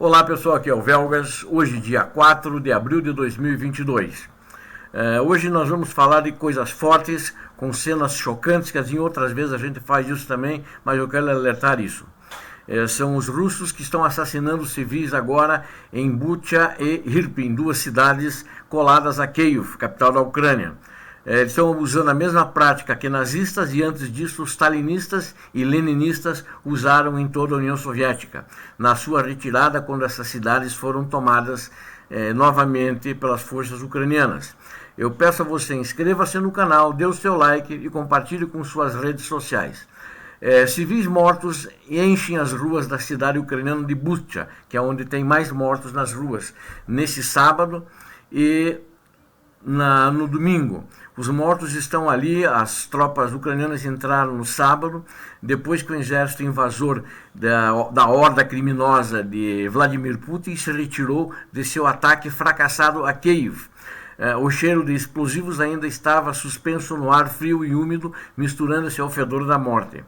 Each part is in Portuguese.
Olá pessoal, aqui é o Velgas, hoje dia 4 de abril de 2022. Hoje nós vamos falar de coisas fortes, com cenas chocantes, que assim outras vezes a gente faz isso também, mas eu quero alertar isso. São os russos que estão assassinando civis agora em Bucha e Irpin, duas cidades coladas a Kiev, capital da Ucrânia. Eles estão usando a mesma prática que nazistas e antes disso os stalinistas e leninistas usaram em toda a União Soviética, na sua retirada quando essas cidades foram tomadas novamente pelas forças ucranianas. Eu peço a você, inscreva-se no canal, dê o seu like e compartilhe com suas redes sociais. Civis mortos enchem as ruas da cidade ucraniana de Bucha, que é onde tem mais mortos nas ruas, nesse sábado e no domingo. Os mortos estão ali, as tropas ucranianas entraram no sábado, depois que o exército invasor da horda criminosa de Vladimir Putin se retirou de seu ataque fracassado a Kiev. O cheiro de explosivos ainda estava suspenso no ar frio e úmido, misturando-se ao fedor da morte.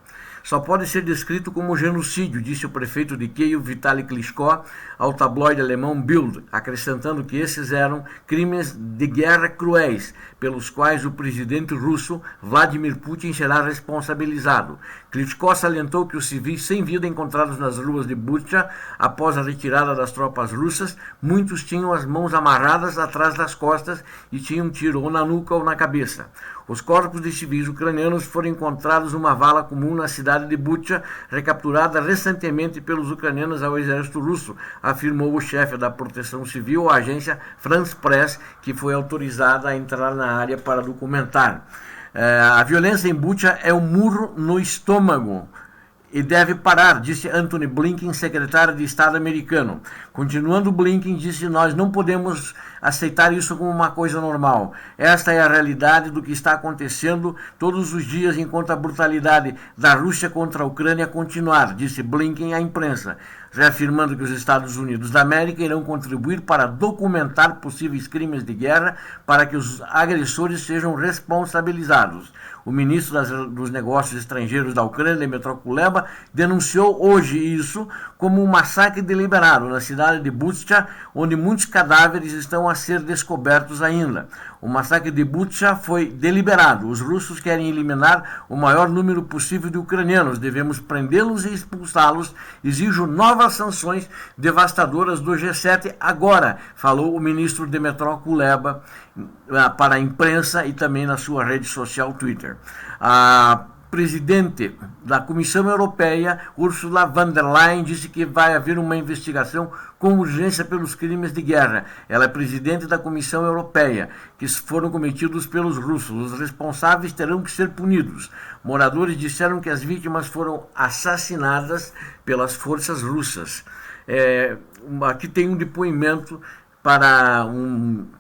Só pode ser descrito como genocídio, disse o prefeito de Kiev, Vitaly Klitschko, ao tabloide alemão Bild, acrescentando que esses eram crimes de guerra cruéis, pelos quais o presidente russo Vladimir Putin será responsabilizado. Klitschko salientou que os civis sem vida encontrados nas ruas de Bucha, após a retirada das tropas russas, muitos tinham as mãos amarradas atrás das costas e tinham um tiro ou na nuca ou na cabeça. Os corpos de civis ucranianos foram encontrados numa vala comum na cidade de Bucha, recapturada recentemente pelos ucranianos ao exército russo, afirmou o chefe da Proteção Civil, a agência France Press, que foi autorizada a entrar na área para documentar. A violência em Bucha é um murro no estômago e deve parar, disse Antony Blinken, secretário de Estado americano. Continuando, Blinken disse: nós não podemos aceitar isso como uma coisa normal. Esta é a realidade do que está acontecendo todos os dias enquanto a brutalidade da Rússia contra a Ucrânia continuar, disse Blinken à imprensa, reafirmando que os Estados Unidos da América irão contribuir para documentar possíveis crimes de guerra para que os agressores sejam responsabilizados. O ministro dos Negócios Estrangeiros da Ucrânia, Dmytro Kuleba, denunciou hoje isso como um massacre deliberado na cidade de Bucha, onde muitos cadáveres estão a ser descobertos ainda. O massacre de Bucha foi deliberado. Os russos querem eliminar o maior número possível de ucranianos. Devemos prendê-los e expulsá-los. Exijo novas sanções devastadoras do G7 agora, falou o ministro Dmytro Kuleba para a imprensa e também na sua rede social Twitter. A presidente da Comissão Europeia, Ursula von der Leyen, disse que vai haver uma investigação com urgência pelos crimes de guerra. Ela é presidente da Comissão Europeia, que foram cometidos pelos russos. Os responsáveis terão que ser punidos. Moradores disseram que as vítimas foram assassinadas pelas forças russas. Aqui tem um depoimento para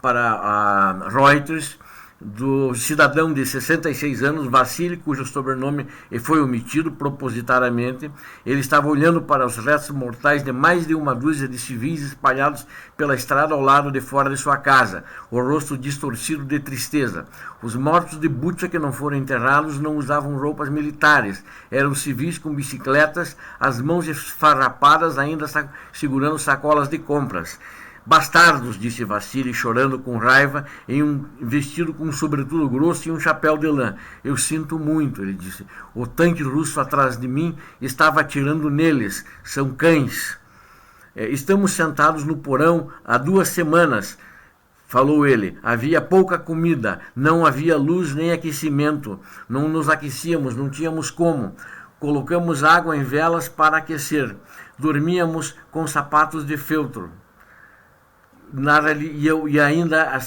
a Reuters, do cidadão de 66 anos, Vassili, cujo sobrenome foi omitido propositadamente. Ele estava olhando para os restos mortais de mais de uma dúzia de civis espalhados pela estrada ao lado de fora de sua casa, o rosto distorcido de tristeza. Os mortos de Bucha que não foram enterrados não usavam roupas militares, eram civis com bicicletas, as mãos esfarrapadas ainda segurando sacolas de compras. Bastardos, disse Vassili, chorando com raiva, em um vestido com um sobretudo grosso e um chapéu de lã. Eu sinto muito, ele disse. O tanque russo atrás de mim estava atirando neles. São cães. Estamos sentados no porão há 2 semanas, falou ele. Havia pouca comida, não havia luz nem aquecimento. Não nos aquecíamos, não tínhamos como. Colocamos água em velas para aquecer. Dormíamos com sapatos de feltro. E ainda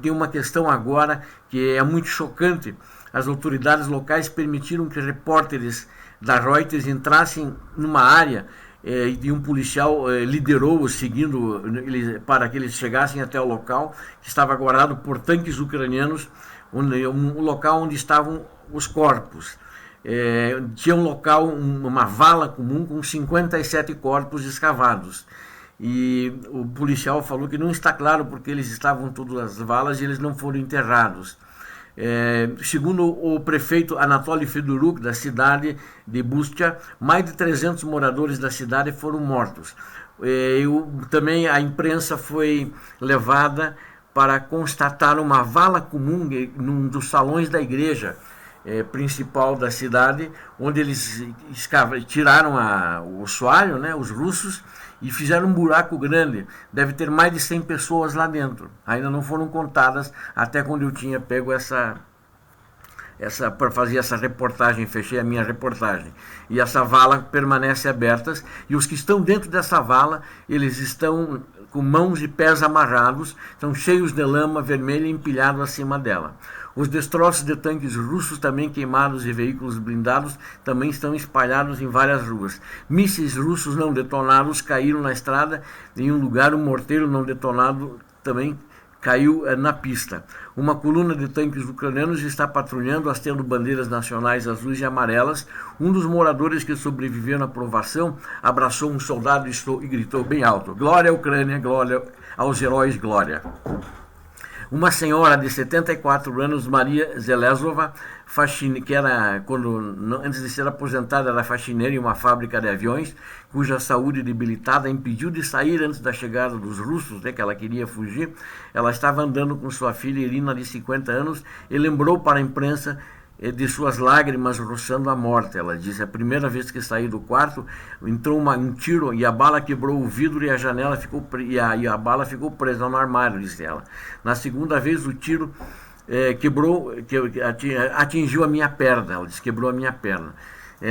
tem uma questão agora que é muito chocante. As autoridades locais permitiram que repórteres da Reuters entrassem numa área e um policial liderou-os, seguindo para que eles chegassem até o local, que estava guardado por tanques ucranianos, um local onde estavam os corpos. Tinha um local, uma vala comum com 57 corpos escavados. E o policial falou que não está claro porque eles estavam todas as valas e eles não foram enterrados. Segundo o prefeito Anatoly Fedoruk, da cidade de Bustia, mais de 300 moradores da cidade foram mortos. Também a imprensa foi levada para constatar uma vala comum num dos salões da igreja principal da cidade, onde eles tiraram o soalho, né, os russos, e fizeram um buraco grande. Deve ter mais de 100 pessoas lá dentro. Ainda não foram contadas até quando eu tinha pego para fazer essa reportagem, fechei a minha reportagem. E essa vala permanece aberta, e os que estão dentro dessa vala, eles estão com mãos e pés amarrados, estão cheios de lama vermelha empilhado acima dela. Os destroços de tanques russos também queimados e veículos blindados também estão espalhados em várias ruas. Mísseis russos não detonados caíram na estrada, em um lugar um morteiro não detonado também caiu na pista. Uma coluna de tanques ucranianos está patrulhando, hasteando bandeiras nacionais azuis e amarelas. Um dos moradores que sobreviveu na provação abraçou um soldado e gritou bem alto: "Glória à Ucrânia, glória aos heróis, glória." Uma senhora de 74 anos, Maria Zelezova, que era, antes de ser aposentada, era faxineira em uma fábrica de aviões, cuja saúde debilitada impediu de sair antes da chegada dos russos, que ela queria fugir. Ela estava andando com sua filha Irina, de 50 anos, e lembrou para a imprensa de suas lágrimas roçando a morte. Ela disse: "A primeira vez que saí do quarto, entrou um tiro e a bala quebrou o vidro e a janela ficou a bala ficou presa no armário", disse ela. "Na segunda vez o tiro atingiu a minha perna", ela disse, "quebrou a minha perna.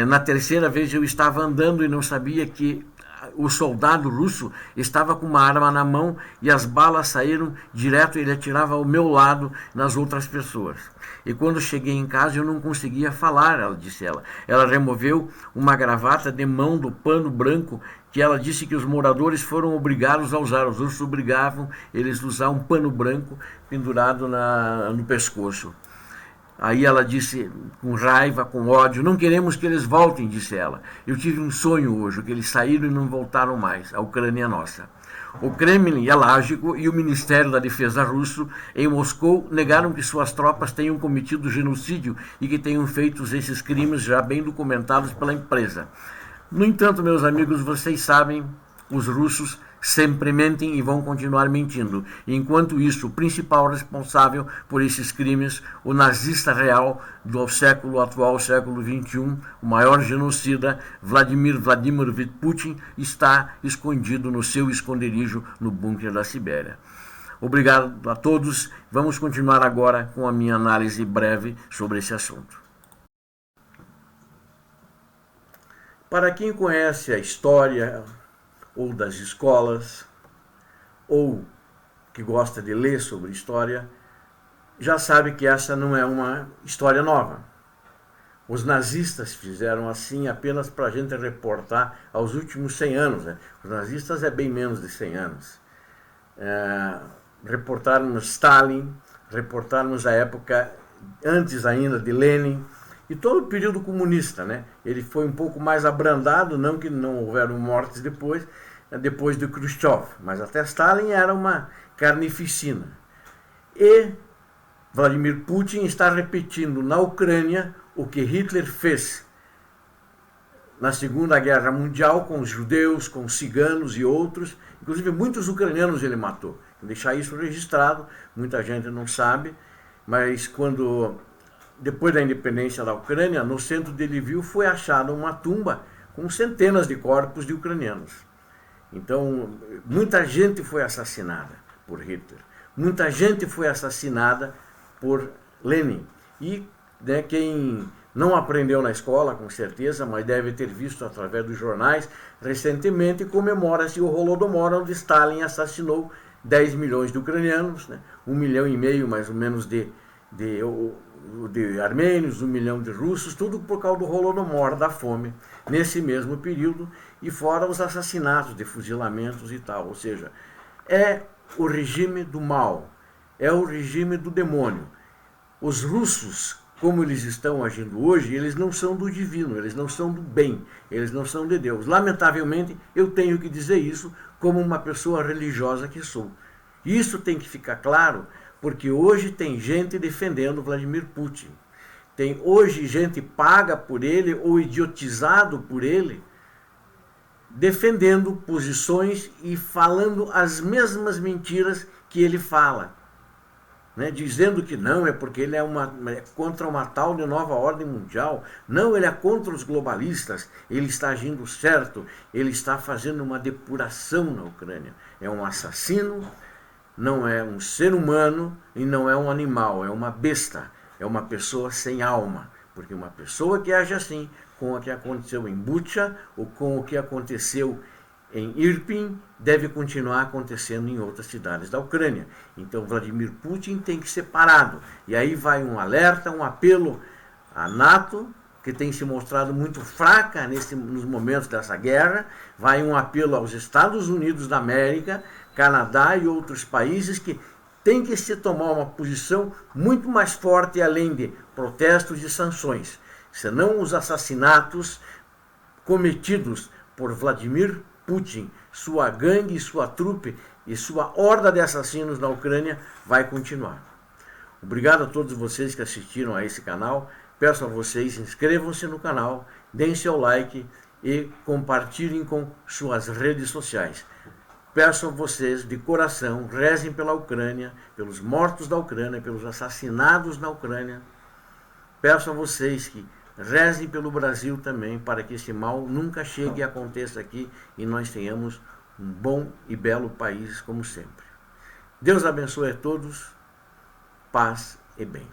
Na terceira vez eu estava andando e não sabia que o soldado russo estava com uma arma na mão e as balas saíram direto e ele atirava ao meu lado nas outras pessoas. E quando cheguei em casa eu não conseguia falar", ela disse ela. Ela removeu uma gravata de mão do pano branco que ela disse que os moradores foram obrigados a usar. Os russos obrigavam eles a usar um pano branco pendurado no pescoço. Aí ela disse, com raiva, com ódio: "Não queremos que eles voltem", disse ela. "Eu tive um sonho hoje, que eles saíram e não voltaram mais. A Ucrânia é nossa." O Kremlin, Elágico e o Ministério da Defesa russo em Moscou negaram que suas tropas tenham cometido genocídio e que tenham feito esses crimes já bem documentados pela empresa. No entanto, meus amigos, vocês sabem, os russos sempre mentem e vão continuar mentindo. Enquanto isso, o principal responsável por esses crimes, o nazista real do atual século XXI, o maior genocida, Vladimir Vladimirovich Putin, está escondido no seu esconderijo no bunker da Sibéria. Obrigado a todos. Vamos continuar agora com a minha análise breve sobre esse assunto. Para quem conhece a história ou das escolas, ou que gosta de ler sobre história, já sabe que essa não é uma história nova. Os nazistas fizeram assim apenas para a gente reportar aos últimos 100 anos. Né? Os nazistas é bem menos de 100 anos. Reportarmos Stalin, reportarmos a época antes ainda de Lenin, e todo o período comunista, né? Ele foi um pouco mais abrandado, não que não houveram mortes depois de Khrushchev, mas até Stalin era uma carnificina. E Vladimir Putin está repetindo na Ucrânia o que Hitler fez na Segunda Guerra Mundial com os judeus, com os ciganos e outros, inclusive muitos ucranianos ele matou. Vou deixar isso registrado, muita gente não sabe, mas depois da independência da Ucrânia, no centro de Lviv foi achada uma tumba com centenas de corpos de ucranianos. Então, muita gente foi assassinada por Hitler, muita gente foi assassinada por Lenin. E quem não aprendeu na escola, com certeza, mas deve ter visto através dos jornais, recentemente comemora-se o Holodomor, onde Stalin assassinou 10 milhões de ucranianos, 1,5 milhão mais ou menos de armênios, 1 milhão de russos, tudo por causa do Holodomor, da fome, nesse mesmo período, e fora os assassinatos de fuzilamentos e tal. Ou seja, é o regime do mal, é o regime do demônio. Os russos, como eles estão agindo hoje, eles não são do divino, eles não são do bem, eles não são de Deus. Lamentavelmente, eu tenho que dizer isso como uma pessoa religiosa que sou. Isso tem que ficar claro, porque hoje tem gente defendendo Vladimir Putin. Tem hoje gente paga por ele ou idiotizado por ele, defendendo posições e falando as mesmas mentiras que ele fala, né? Dizendo que não, é porque ele é contra uma tal de nova ordem mundial. Não, ele é contra os globalistas, ele está agindo certo, ele está fazendo uma depuração na Ucrânia. É um assassino, não é um ser humano e não é um animal, é uma besta, é uma pessoa sem alma. Porque uma pessoa que age assim, com o que aconteceu em Bucha ou com o que aconteceu em Irpin, deve continuar acontecendo em outras cidades da Ucrânia. Então Vladimir Putin tem que ser parado. E aí vai um alerta, um apelo à NATO, que tem se mostrado muito fraca nos momentos dessa guerra, vai um apelo aos Estados Unidos da América, Canadá e outros países que tem que se tomar uma posição muito mais forte, além de protestos e sanções. Senão os assassinatos cometidos por Vladimir Putin, sua gangue, sua trupe e sua horda de assassinos na Ucrânia vai continuar. Obrigado a todos vocês que assistiram a esse canal. Peço a vocês, inscrevam-se no canal, deem seu like e compartilhem com suas redes sociais. Peço a vocês, de coração, rezem pela Ucrânia, pelos mortos da Ucrânia, pelos assassinados na Ucrânia. Peço a vocês que rezem pelo Brasil também, para que esse mal nunca chegue e aconteça aqui e nós tenhamos um bom e belo país como sempre. Deus abençoe a todos, paz e bem.